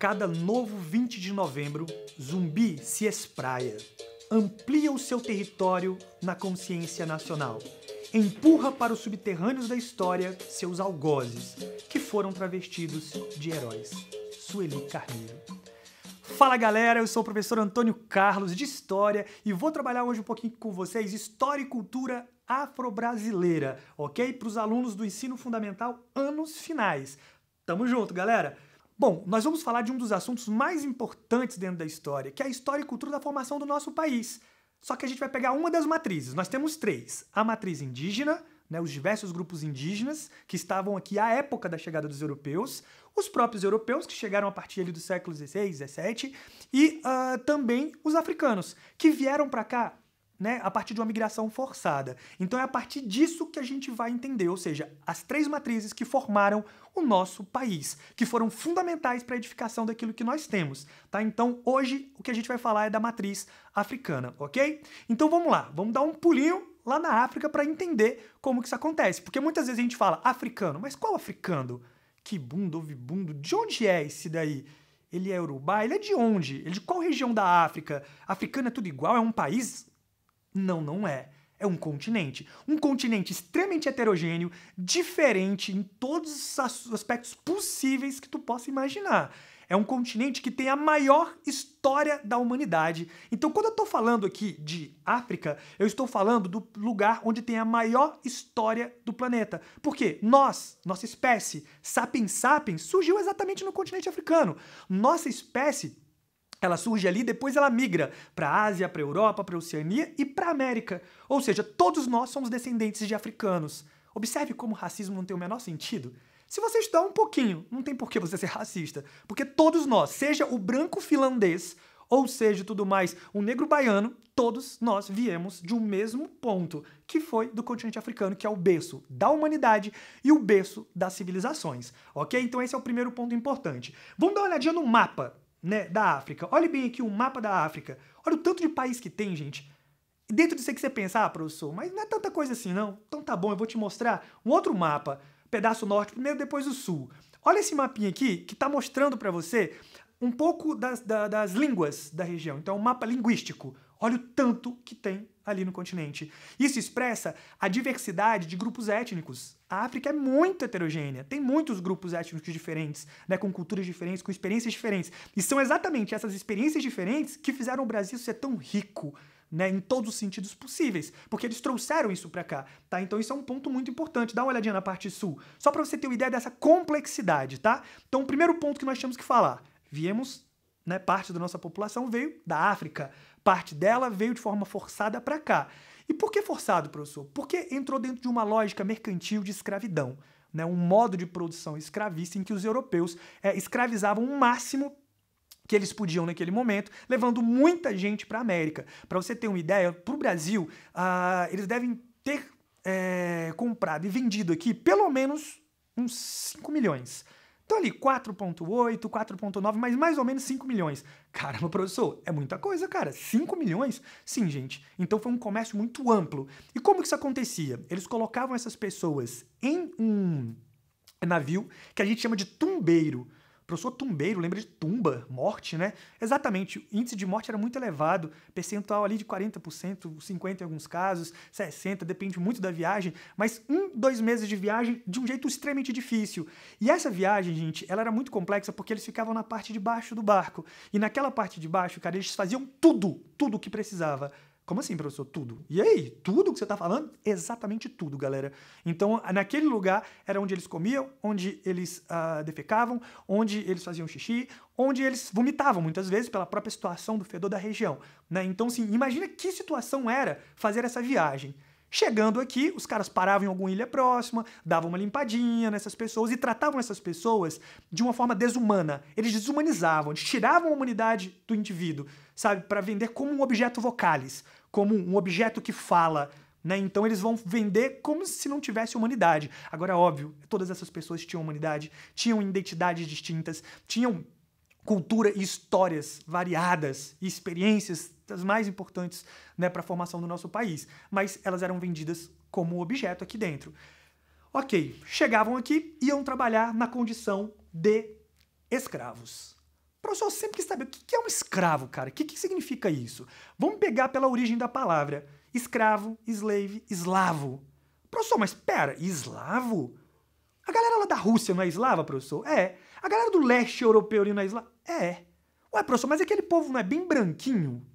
cada novo 20 de novembro, Zumbi se espraia, amplia o seu território na consciência nacional, empurra para os subterrâneos da história seus algozes, que foram travestidos de heróis. Sueli Carneiro. Fala galera, eu sou o professor Antônio Carlos de História e vou trabalhar hoje um pouquinho com vocês História e Cultura Afro-Brasileira, ok? Para os alunos do ensino fundamental anos finais. Tamo junto, galera! Bom, nós vamos falar de um dos assuntos mais importantes dentro da história, que é a história e cultura da formação do nosso país. Só que a gente vai pegar uma das matrizes, nós temos três. A matriz indígena, os diversos grupos indígenas que estavam aqui à época da chegada dos europeus, os próprios europeus que chegaram a partir ali do século XVI, XVII, e também os africanos, que vieram para cá a partir de uma migração forçada. Então é a partir disso que a gente vai entender, ou seja, as três matrizes que formaram o nosso país, que foram fundamentais para a edificação daquilo que nós temos, tá? Então hoje o que a gente vai falar é da matriz africana, ok? Então vamos lá, vamos dar um pulinho lá na África para entender como que isso acontece, porque muitas vezes a gente fala africano, mas qual africano? Kibundo, Ovibundo, de onde é esse daí? Ele é Urubá? Ele é de onde? Ele é de qual região da África? Africano é tudo igual? É um país? Não, não é. É um continente. Um continente extremamente heterogêneo, diferente em todos os aspectos possíveis que tu possa imaginar. É um continente que tem a maior história da humanidade. Então, quando eu estou falando aqui de África, eu estou falando do lugar onde tem a maior história do planeta. Por quê? Nossa espécie, Sapiens sapiens, surgiu exatamente no continente africano. Nossa espécie, ela surge ali, depois ela migra para a Ásia, para a Europa, para a Oceania e para a América. Ou seja, todos nós somos descendentes de africanos. Observe como o racismo não tem o menor sentido. Se você estudar um pouquinho, não tem por que você ser racista. Porque todos nós, seja o branco finlandês, ou seja tudo mais, o negro baiano, todos nós viemos de um mesmo ponto, que foi do continente africano, que é o berço da humanidade e o berço das civilizações. Ok? Então esse é o primeiro ponto importante. Vamos dar uma olhadinha no mapa da África. Olha bem aqui o mapa da África. Olha o tanto de país que tem, gente. Dentro disso que você pensa, professor, mas não é tanta coisa assim, não. Então tá bom, eu vou te mostrar um outro mapa. Pedaço norte primeiro, depois o sul. Olha esse mapinha aqui, que está mostrando para você um pouco das línguas da região. Então é um mapa linguístico. Olha o tanto que tem ali no continente. Isso expressa a diversidade de grupos étnicos. A África é muito heterogênea, tem muitos grupos étnicos diferentes, com culturas diferentes, com experiências diferentes. E são exatamente essas experiências diferentes que fizeram o Brasil ser tão rico, em todos os sentidos possíveis, porque eles trouxeram isso para cá, tá? Então isso é um ponto muito importante. Dá uma olhadinha na parte sul, só para você ter uma ideia dessa complexidade, tá? Então o primeiro ponto que nós temos que falar, viemos, parte da nossa população veio da África, parte dela veio de forma forçada para cá. E por que forçado, professor? Porque entrou dentro de uma lógica mercantil de escravidão, um modo de produção escravista em que os europeus escravizavam o máximo que eles podiam naquele momento, levando muita gente para a América. Para você ter uma ideia, para o Brasil, eles devem ter comprado e vendido aqui pelo menos uns 5 milhões. Então ali 4,8, 4,9, mas mais ou menos 5 milhões. Caramba, professor, é muita coisa, cara. 5 milhões? Sim, gente. Então foi um comércio muito amplo. E como que isso acontecia? Eles colocavam essas pessoas em um navio que a gente chama de tumbeiro. Professor, tumbeiro, lembra de tumba, morte, Exatamente, o índice de morte era muito elevado, percentual ali de 40%, 50% em alguns casos, 60%, depende muito da viagem, mas 2 meses de viagem de um jeito extremamente difícil. E essa viagem, gente, ela era muito complexa porque eles ficavam na parte de baixo do barco. E naquela parte de baixo, cara, eles faziam tudo o que precisava. Como assim, professor? Tudo? E aí? Tudo que você está falando? Exatamente tudo, galera. Então, naquele lugar era onde eles comiam, onde eles defecavam, onde eles faziam xixi, onde eles vomitavam, muitas vezes, pela própria situação do fedor da região. Então, assim, imagina que situação era fazer essa viagem. Chegando aqui, os caras paravam em alguma ilha próxima, davam uma limpadinha nessas pessoas e tratavam essas pessoas de uma forma desumana. Eles desumanizavam, eles tiravam a humanidade do indivíduo, sabe? Para vender como um objeto vocalis, como um objeto que fala, Então eles vão vender como se não tivesse humanidade. Agora, óbvio, todas essas pessoas tinham humanidade, tinham identidades distintas, tinham cultura e histórias variadas e experiências das mais importantes para a formação do nosso país, mas elas eram vendidas como objeto aqui dentro. Ok, chegavam aqui, iam trabalhar na condição de escravos. Professor, eu sempre quis saber o que é um escravo, cara. O que significa isso? Vamos pegar pela origem da palavra. Escravo, slave, eslavo. Professor, mas pera, eslavo? A galera lá da Rússia não é eslava, professor? É. A galera do leste europeu não é eslava? É. Ué, professor, mas aquele povo não é bem branquinho?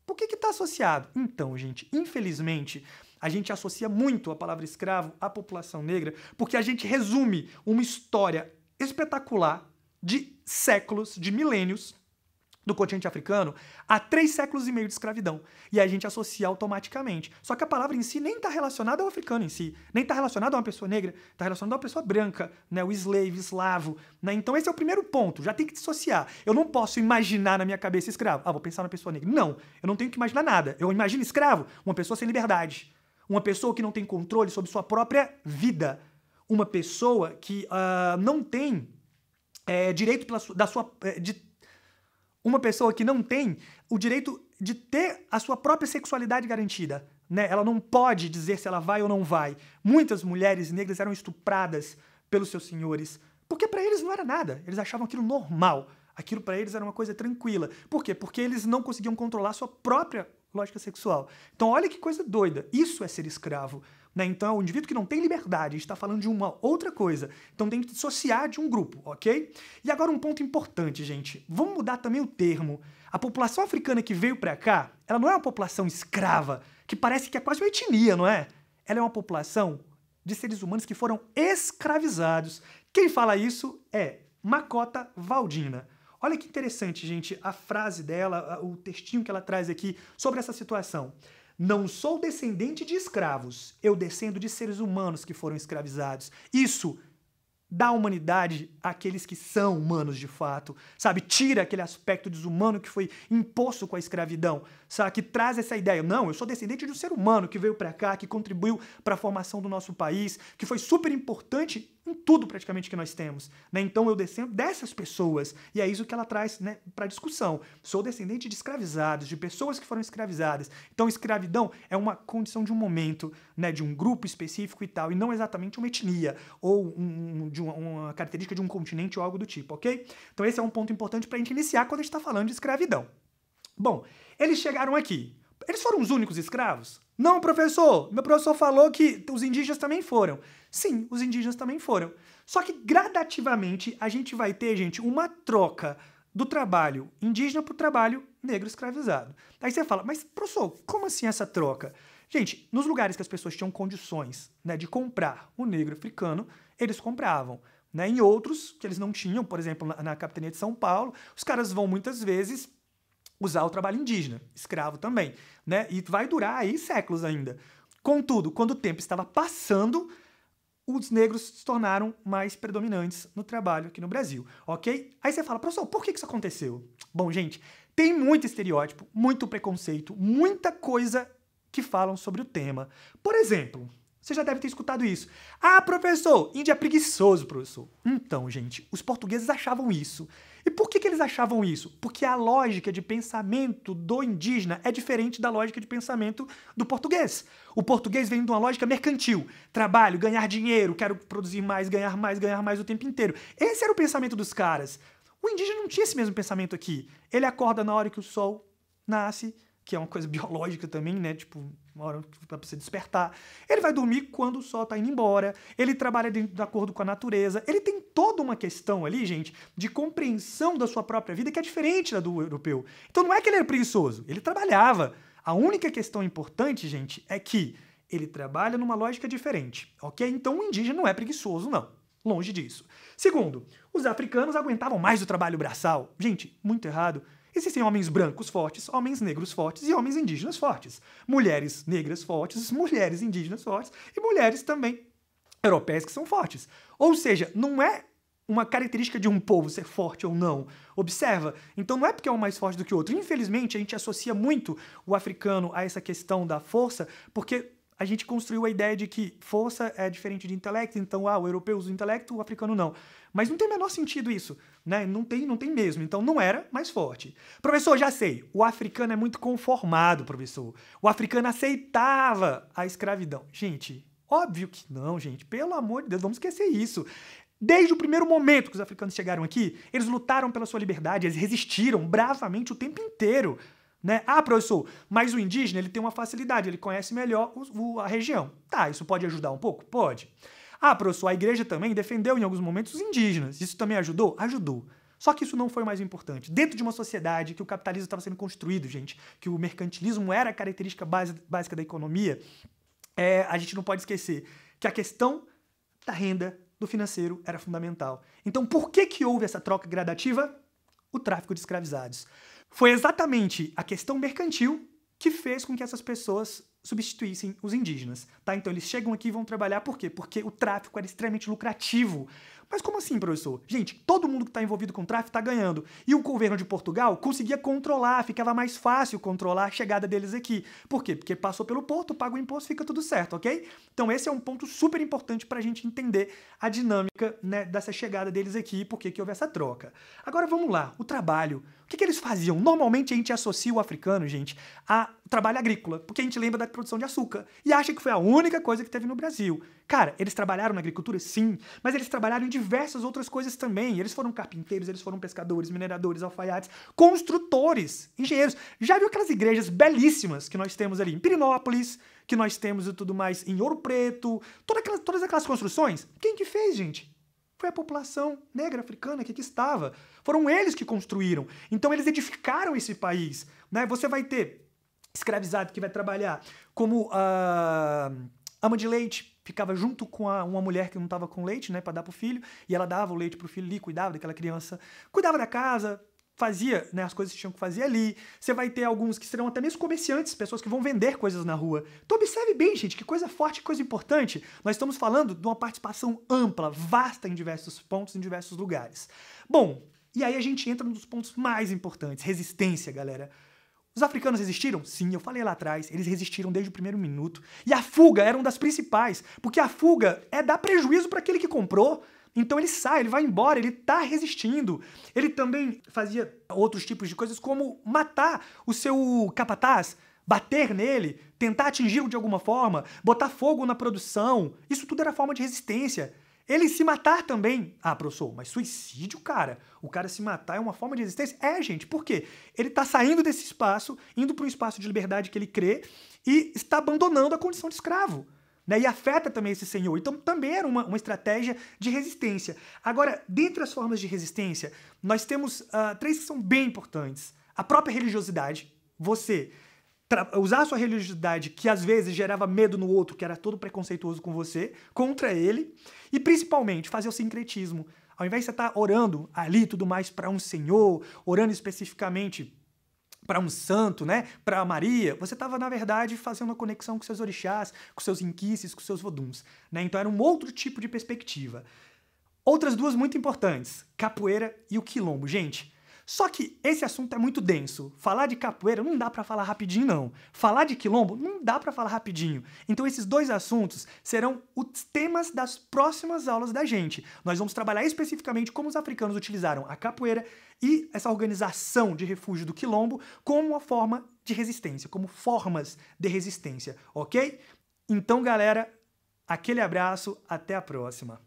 Por que está associado? Então, gente, infelizmente, a gente associa muito a palavra escravo à população negra porque a gente resume uma história espetacular de séculos, de milênios, do continente africano a 3 séculos e meio de escravidão. E aí a gente associa automaticamente. Só que a palavra em si nem está relacionada ao africano em si, nem está relacionada a uma pessoa negra, está relacionada a uma pessoa branca, né? O slave, eslavo. Né? Então esse é o primeiro ponto, já tem que dissociar. Eu não posso imaginar na minha cabeça escravo. Ah, vou pensar na pessoa negra. Não, eu não tenho que imaginar nada. Eu imagino escravo, uma pessoa sem liberdade. Uma pessoa que não tem controle sobre sua própria vida. Uma pessoa que não tem direito uma pessoa que não tem o direito de ter a sua própria sexualidade garantida, né? Ela não pode dizer se ela vai ou não vai. Muitas mulheres negras eram estupradas pelos seus senhores, porque para eles não era nada. Eles achavam aquilo normal. Aquilo para eles era uma coisa tranquila. Por quê? Porque eles não conseguiam controlar a sua própria lógica sexual. Então olha que coisa doida. Isso é ser escravo. Né? Então é um indivíduo que não tem liberdade, a gente está falando de uma outra coisa. Então tem que dissociar de um grupo, ok? E agora um ponto importante, gente. Vamos mudar também o termo. A população africana que veio para cá, ela não é uma população escrava, que parece que é quase uma etnia, não é? Ela é uma população de seres humanos que foram escravizados. Quem fala isso é Makota Waldina. Olha que interessante, gente, a frase dela, o textinho que ela traz aqui sobre essa situação. Não sou descendente de escravos, eu descendo de seres humanos que foram escravizados. Isso dá humanidade àqueles que são humanos de fato, sabe? Tira aquele aspecto desumano que foi imposto com a escravidão, sabe? Que traz essa ideia. Não, eu sou descendente de um ser humano que veio para cá, que contribuiu para a formação do nosso país, que foi super importante em tudo praticamente que nós temos, né? Então eu descendo dessas pessoas, e é isso que ela traz, né, para discussão. Sou descendente de escravizados, de pessoas que foram escravizadas. Então escravidão é uma condição de um momento, né, de um grupo específico e tal, e não exatamente uma etnia ou de uma característica de um continente ou algo do tipo, ok? Então esse é um ponto importante para a gente iniciar quando a gente está falando de escravidão. Bom, eles chegaram aqui. Eles foram os únicos escravos? Não, professor. Meu professor falou que os indígenas também foram. Sim, os indígenas também foram. Só que gradativamente a gente vai ter, gente, uma troca do trabalho indígena para o trabalho negro escravizado. Aí você fala, mas professor, como assim essa troca? Gente, nos lugares que as pessoas tinham condições, né, de comprar o negro africano, eles compravam. Né? Em outros que eles não tinham, por exemplo, na capitania de São Paulo, os caras vão muitas vezes usar o trabalho indígena, escravo também, né? E vai durar aí séculos ainda. Contudo, quando o tempo estava passando, os negros se tornaram mais predominantes no trabalho aqui no Brasil, ok? Aí você fala, professor, por que isso aconteceu? Bom, gente, tem muito estereótipo, muito preconceito, muita coisa que falam sobre o tema. Por exemplo, você já deve ter escutado isso. Ah, professor, índio é preguiçoso, professor. Então, gente, os portugueses achavam isso. E por que eles achavam isso? Porque a lógica de pensamento do indígena é diferente da lógica de pensamento do português. O português vem de uma lógica mercantil. Trabalho, ganhar dinheiro, quero produzir mais, ganhar mais o tempo inteiro. Esse era o pensamento dos caras. O indígena não tinha esse mesmo pensamento aqui. Ele acorda na hora que o sol nasce, que é uma coisa biológica também, né? Tipo, uma hora pra você despertar. Ele vai dormir quando o sol tá indo embora. Ele trabalha de acordo com a natureza. Ele tem toda uma questão ali, gente, de compreensão da sua própria vida que é diferente da do europeu. Então não é que ele era preguiçoso. Ele trabalhava. A única questão importante, gente, é que ele trabalha numa lógica diferente, ok? Então o indígena não é preguiçoso, não. Longe disso. Segundo, os africanos aguentavam mais o trabalho braçal. Gente, muito errado. Existem homens brancos fortes, homens negros fortes e homens indígenas fortes. Mulheres negras fortes, mulheres indígenas fortes e mulheres também europeias que são fortes. Ou seja, não é uma característica de um povo ser forte ou não. Observa? Então não é porque é um mais forte do que o outro. Infelizmente, a gente associa muito o africano a essa questão da força, porque a gente construiu a ideia de que força é diferente de intelecto, então o europeu usa o intelecto, o africano não. Mas não tem o menor sentido isso, né? Não tem mesmo. Então não era mais forte. Professor, já sei, o africano é muito conformado, professor. O africano aceitava a escravidão. Gente, óbvio que não, gente. Pelo amor de Deus, vamos esquecer isso. Desde o primeiro momento que os africanos chegaram aqui, eles lutaram pela sua liberdade, eles resistiram bravamente o tempo inteiro. Né? Ah, professor, mas o indígena ele tem uma facilidade, ele conhece melhor a região. Tá, isso pode ajudar um pouco? Pode. Ah, professor, a igreja também defendeu em alguns momentos os indígenas. Isso também ajudou? Ajudou. Só que isso não foi o mais importante. Dentro de uma sociedade que o capitalismo estava sendo construído, gente, que o mercantilismo era a característica básica da economia, a gente não pode esquecer que a questão da renda, do financeiro, era fundamental. Então, por que houve essa troca gradativa? O tráfico de escravizados. Foi exatamente a questão mercantil que fez com que essas pessoas substituíssem os indígenas, tá? Então eles chegam aqui e vão trabalhar por quê? Porque o tráfico era extremamente lucrativo. Mas como assim, professor? Gente, todo mundo que está envolvido com tráfico está ganhando. E o governo de Portugal conseguia controlar, ficava mais fácil controlar a chegada deles aqui. Por quê? Porque passou pelo porto, paga o imposto, fica tudo certo, ok? Então esse é um ponto super importante para a gente entender a dinâmica, né, dessa chegada deles aqui e por que houve essa troca. Agora vamos lá, o trabalho. O que eles faziam? Normalmente a gente associa o africano, gente, a trabalho agrícola, porque a gente lembra da produção de açúcar e acha que foi a única coisa que teve no Brasil. Cara, eles trabalharam na agricultura? Sim, mas eles trabalharam em diversas outras coisas também. Eles foram carpinteiros, eles foram pescadores, mineradores, alfaiates, construtores, engenheiros. Já viu aquelas igrejas belíssimas que nós temos ali em Pirinópolis, que nós temos e tudo mais em Ouro Preto, todas aquelas construções? Quem que fez, gente? Foi a população negra africana que aqui estava. Foram eles que construíram. Então eles edificaram esse país. Né? Você vai ter escravizado que vai trabalhar como ama de leite, ficava junto com uma mulher que não estava com leite, né, para dar pro filho, e ela dava o leite pro filho ali, cuidava daquela criança, cuidava da casa, fazia, né, as coisas que tinham que fazer ali. Você vai ter alguns que serão até mesmo comerciantes, pessoas que vão vender coisas na rua. Então observe bem, gente, que coisa forte, que coisa importante. Nós estamos falando de uma participação ampla, vasta em diversos pontos, em diversos lugares. Bom, e aí a gente entra num dos pontos mais importantes, resistência, galera. Os africanos resistiram? Sim, eu falei lá atrás, eles resistiram desde o primeiro minuto. E a fuga era uma das principais, porque a fuga é dar prejuízo para aquele que comprou. Então ele sai, ele vai embora, ele tá resistindo. Ele também fazia outros tipos de coisas, como matar o seu capataz, bater nele, tentar atingi-lo de alguma forma, botar fogo na produção. Isso tudo era forma de resistência. Ele se matar também. Ah, professor, mas suicídio, cara? O cara se matar é uma forma de resistência? É, gente, por quê? Ele tá saindo desse espaço, indo para um espaço de liberdade que ele crê e está abandonando a condição de escravo. Né? E afeta também esse senhor. Então também era uma estratégia de resistência. Agora, dentre as formas de resistência, nós temos três que são bem importantes. A própria religiosidade. Você usar a sua religiosidade, que às vezes gerava medo no outro, que era todo preconceituoso com você, contra ele, e principalmente fazer o sincretismo. Ao invés de você estar orando ali e tudo mais para um senhor, orando especificamente para um santo, né, para Maria, você estava, na verdade, fazendo uma conexão com seus orixás, com seus inquices, com seus voduns. Né? Então era um outro tipo de perspectiva. Outras duas muito importantes, capoeira e o quilombo. Gente, só que esse assunto é muito denso. Falar de capoeira não dá pra falar rapidinho, não. Falar de quilombo não dá pra falar rapidinho. Então esses dois assuntos serão os temas das próximas aulas da gente. Nós vamos trabalhar especificamente como os africanos utilizaram a capoeira e essa organização de refúgio do quilombo como uma forma de resistência, como formas de resistência, ok? Então, galera, aquele abraço, até a próxima.